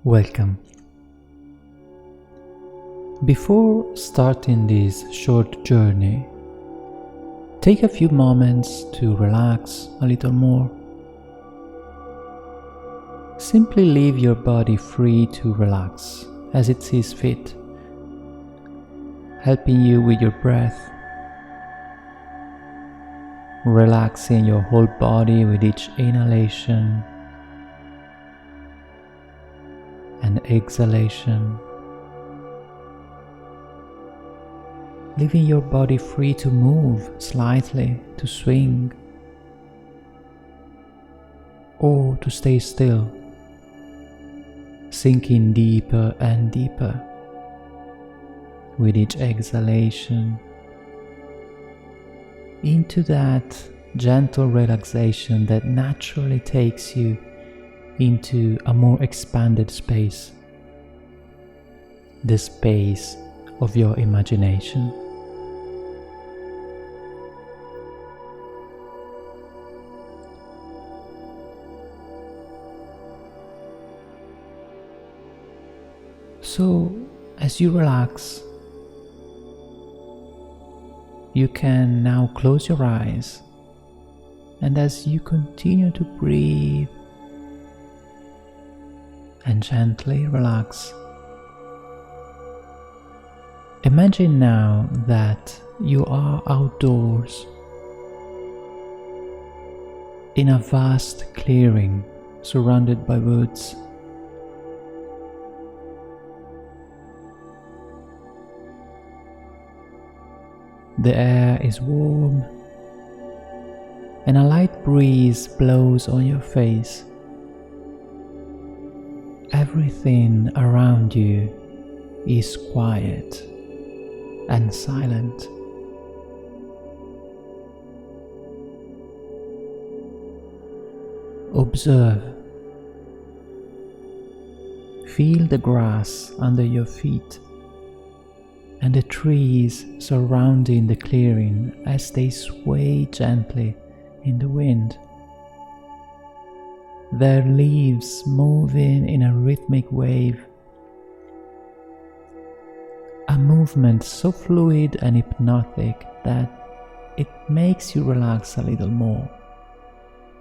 Welcome. Before starting this short journey, take a few moments to relax a little more. Simply leave your body free to relax as it sees fit, helping you with your breath, relaxing your whole body with each inhalation and exhalation, leaving your body free to move slightly, to swing, or to stay still, sinking deeper and deeper with each exhalation into that gentle relaxation that naturally takes you into a more expanded space, the space of your imagination. So, as you relax, you can now close your eyes, and as you continue to breathe and gently relax, imagine now that you are outdoors in a vast clearing surrounded by woods. The air is warm and a light breeze blows on your face. Everything around you is quiet and silent. Observe. Feel the grass under your feet and the trees surrounding the clearing as they sway gently in the wind, their leaves moving in a rhythmic wave, a movement so fluid and hypnotic that it makes you relax a little more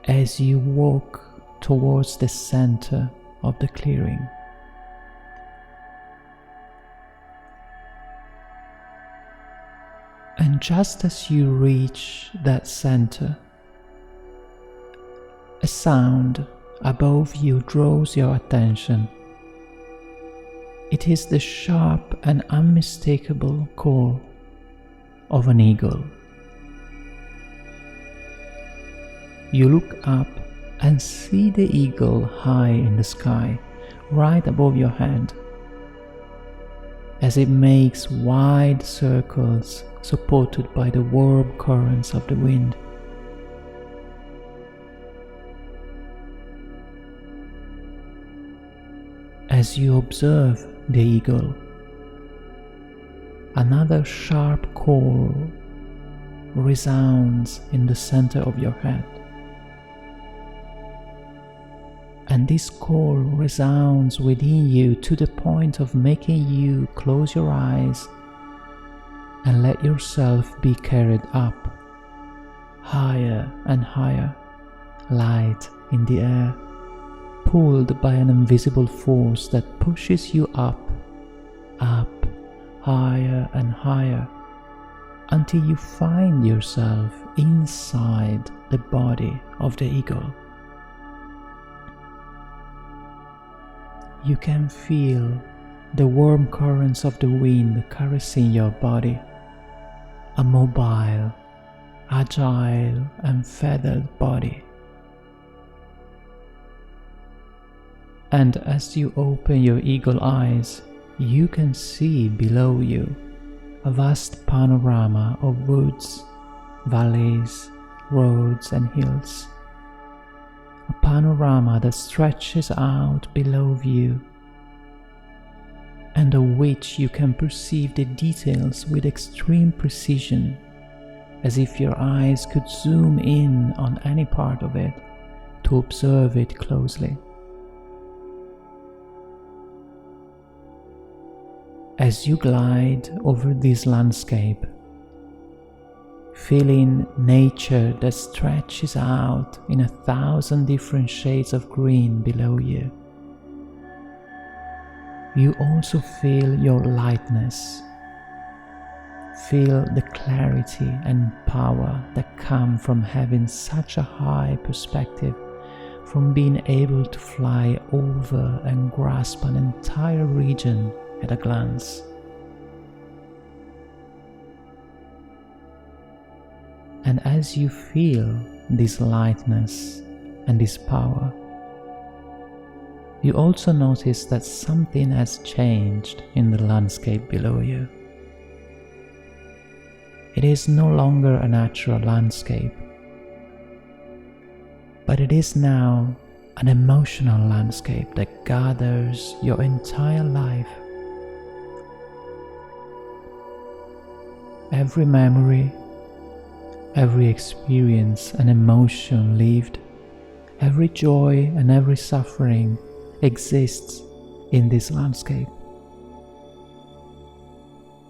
as you walk towards the center of the clearing. And just as you reach that center, a sound above you draws your attention. It is the sharp and unmistakable call of an eagle. You look up and see the eagle high in the sky, right above your head, as it makes wide circles supported by the warm currents of the wind. As you observe the eagle, another sharp call resounds in the center of your head. And this call resounds within you to the point of making you close your eyes and let yourself be carried up, higher and higher, light in the air, pulled by an invisible force that pushes you up, higher and higher, until you find yourself inside the body of the eagle. You can feel the warm currents of the wind caressing your body, a mobile, agile and feathered body. And as you open your eagle eyes, you can see below you a vast panorama of woods, valleys, roads and hills. A panorama that stretches out below you, and of which you can perceive the details with extreme precision, as if your eyes could zoom in on any part of it to observe it closely. As you glide over this landscape, feeling nature that stretches out in 1,000 different shades of green below you, you also feel your lightness. Feel the clarity and power that come from having such a high perspective, from being able to fly over and grasp an entire region at a glance. And as you feel this lightness and this power, you also notice that something has changed in the landscape below you. It is no longer a natural landscape, but it is now an emotional landscape that gathers your entire life. Every memory, every experience and emotion lived, every joy and every suffering exists in this landscape.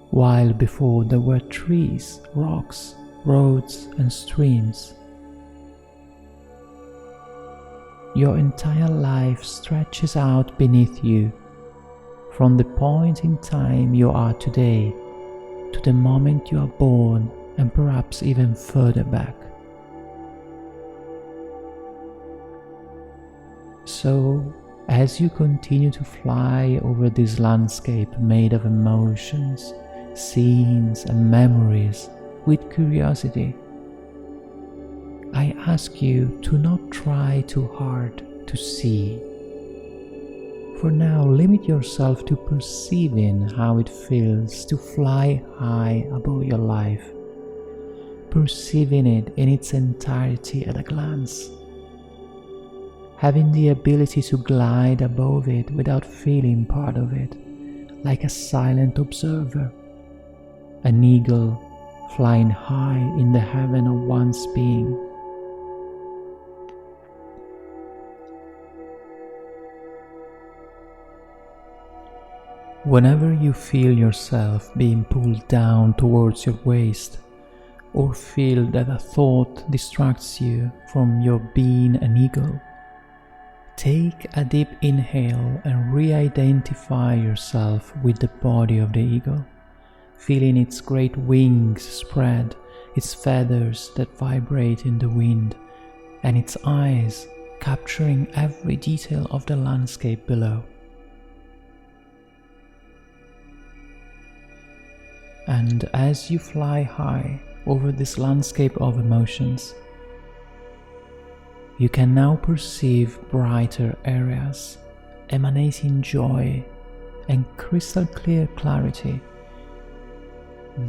While before there were trees, rocks, roads and streams, your entire life stretches out beneath you, from the point in time you are today to the moment you are born, and perhaps even further back. So, as you continue to fly over this landscape made of emotions, scenes and memories with curiosity, I ask you to not try too hard to see. For now, limit yourself to perceiving how it feels to fly high above your life, perceiving it in its entirety at a glance, having the ability to glide above it without feeling part of it, like a silent observer, an eagle flying high in the heaven of one's being. Whenever you feel yourself being pulled down towards your waist, or feel that a thought distracts you from your being an eagle, take a deep inhale and re-identify yourself with the body of the eagle, feeling its great wings spread, its feathers that vibrate in the wind, and its eyes capturing every detail of the landscape below. And as you fly high over this landscape of emotions, you can now perceive brighter areas emanating joy and crystal clear clarity.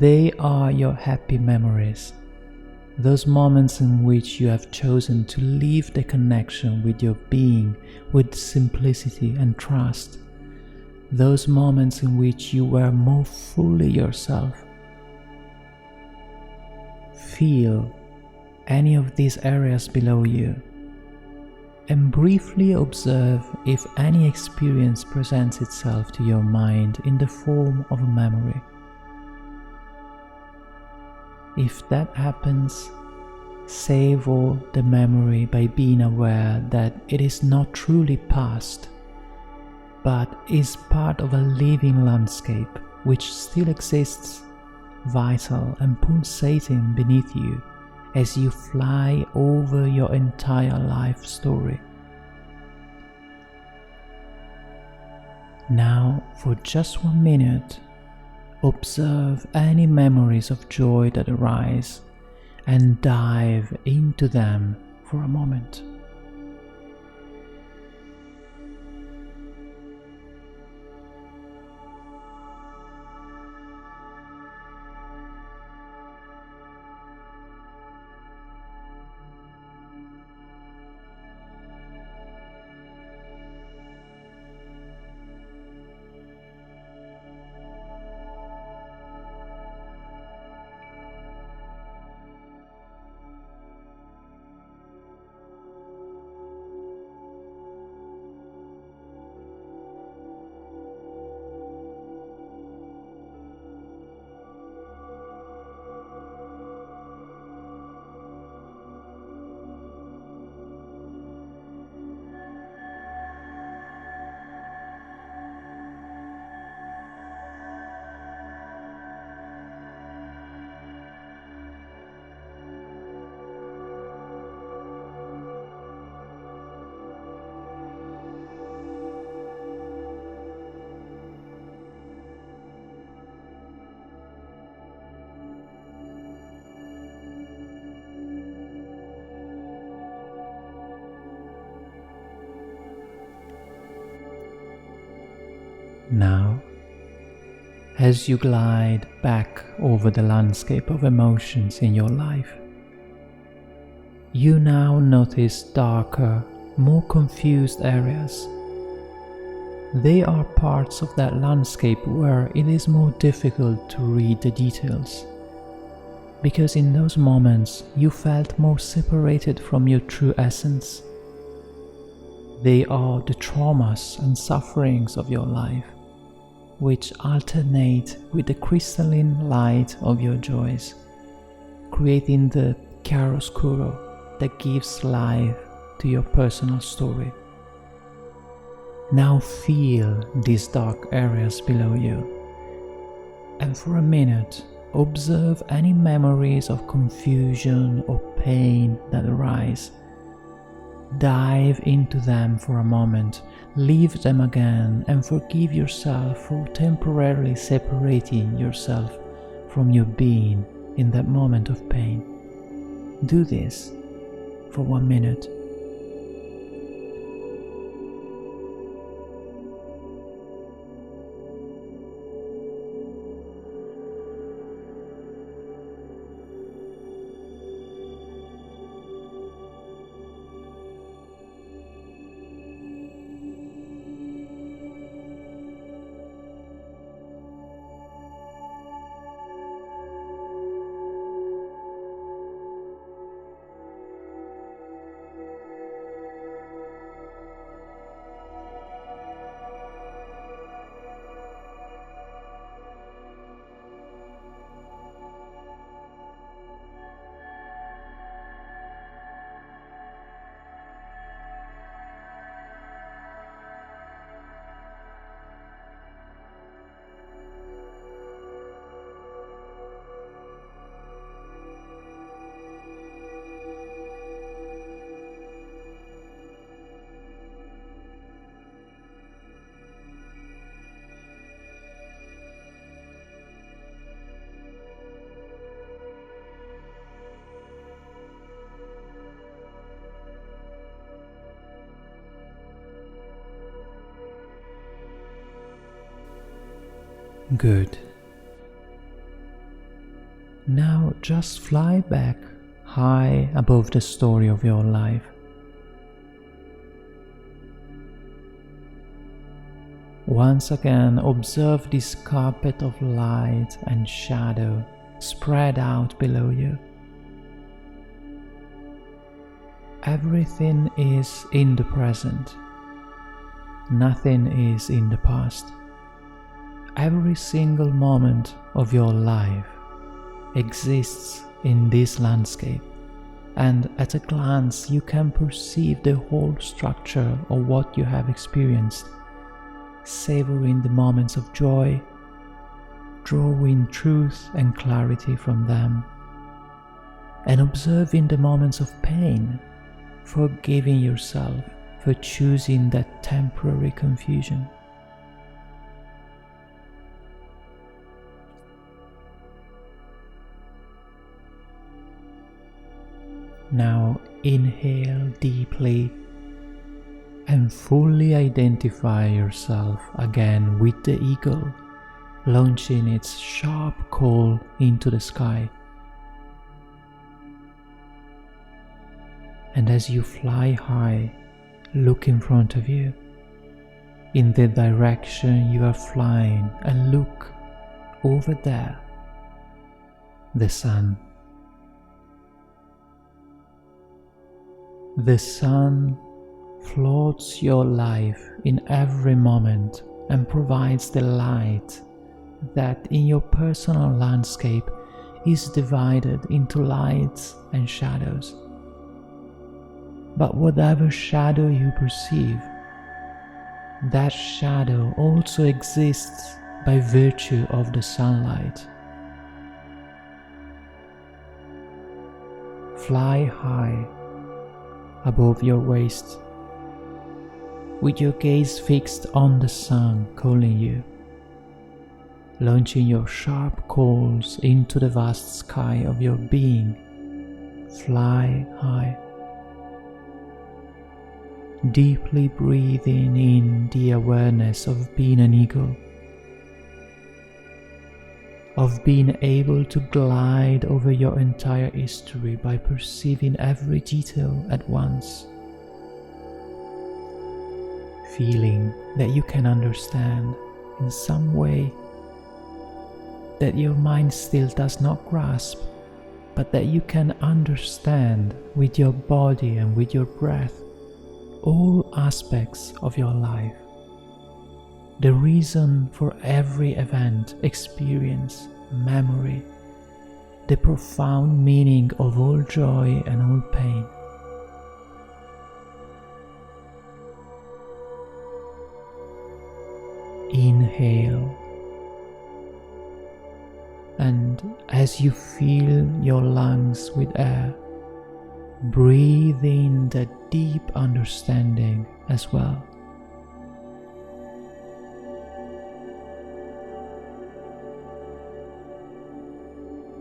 They are your happy memories, those moments in which you have chosen to leave the connection with your being with simplicity and trust, those moments in which you were more fully yourself. Feel any of these areas below you, and briefly observe if any experience presents itself to your mind in the form of a memory. If that happens, savor the memory by being aware that it is not truly past, but is part of a living landscape which still exists, vital and pulsating beneath you as you fly over your entire life story. Now, for just 1 minute, observe any memories of joy that arise and dive into them for a moment. Now, as you glide back over the landscape of emotions in your life, you now notice darker, more confused areas. They are parts of that landscape where it is more difficult to read the details, because in those moments you felt more separated from your true essence. They are the traumas and sufferings of your life, which alternate with the crystalline light of your joys, creating the chiaroscuro that gives life to your personal story. Now feel these dark areas below you, and for a minute observe any memories of confusion or pain that arise. Dive into them for a moment, leave them again, and forgive yourself for temporarily separating yourself from your being in that moment of pain. Do this for 1 minute. Good. Now just fly back high above the story of your life. Once again, observe this carpet of light and shadow spread out below you. Everything is in the present. Nothing is in the past. Every single moment of your life exists in this landscape, and at a glance you can perceive the whole structure of what you have experienced, savoring the moments of joy, drawing truth and clarity from them, and observing the moments of pain, forgiving yourself for choosing that temporary confusion. Now inhale deeply and fully identify yourself again with the eagle, launching its sharp call into the sky. And as you fly high, look in front of you, in the direction you are flying, and look over there, the sun. The sun floats your life in every moment and provides the light that in your personal landscape is divided into lights and shadows. But whatever shadow you perceive, that shadow also exists by virtue of the sunlight. Fly high above your waist, with your gaze fixed on the sun calling you, launching your sharp calls into the vast sky of your being. Fly high. Deeply breathing in the awareness of being an eagle, of being able to glide over your entire history by perceiving every detail at once, feeling that you can understand in some way that your mind still does not grasp, but that you can understand with your body and with your breath all aspects of your life, the reason for every event, experience, memory, the profound meaning of all joy and all pain. Inhale, and as you fill your lungs with air, breathe in that deep understanding as well.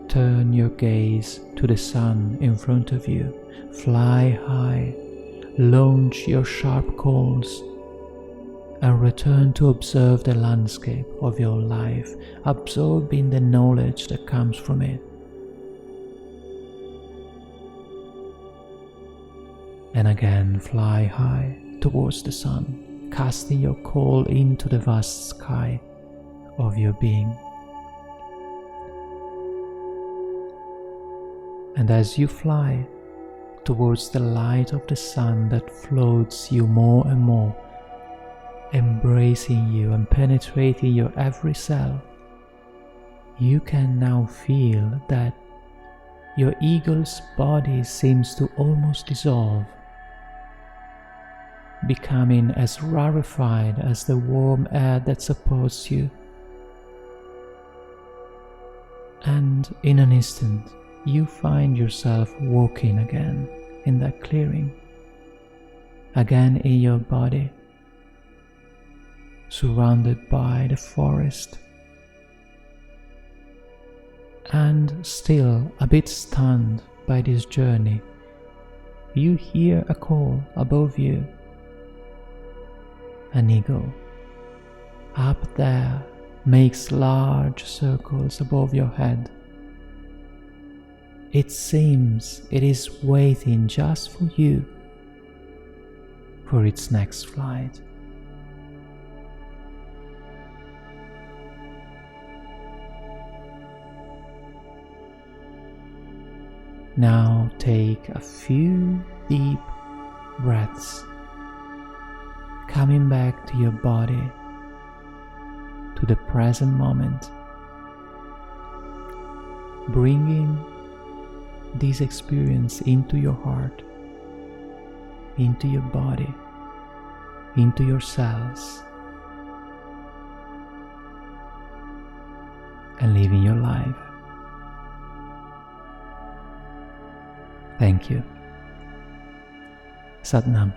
Turn your gaze to the sun in front of you. Fly high, launch your sharp calls, and return to observe the landscape of your life, absorbing the knowledge that comes from it. And again, fly high towards the sun, casting your call into the vast sky of your being. And as you fly towards the light of the sun that floats you more and more, embracing you and penetrating your every cell, you can now feel that your eagle's body seems to almost dissolve, becoming as rarefied as the warm air that supports you. And in an instant, you find yourself walking again in that clearing, again in your body, surrounded by the forest, and still a bit stunned by this journey, you hear a call above you. An eagle, up there, makes large circles above your head. It seems it is waiting just for you for its next flight. Now take a few deep breaths, coming back to your body, to the present moment, bringing this experience into your heart, into your body, into your cells, and living your life. Thank you. Sat Nam.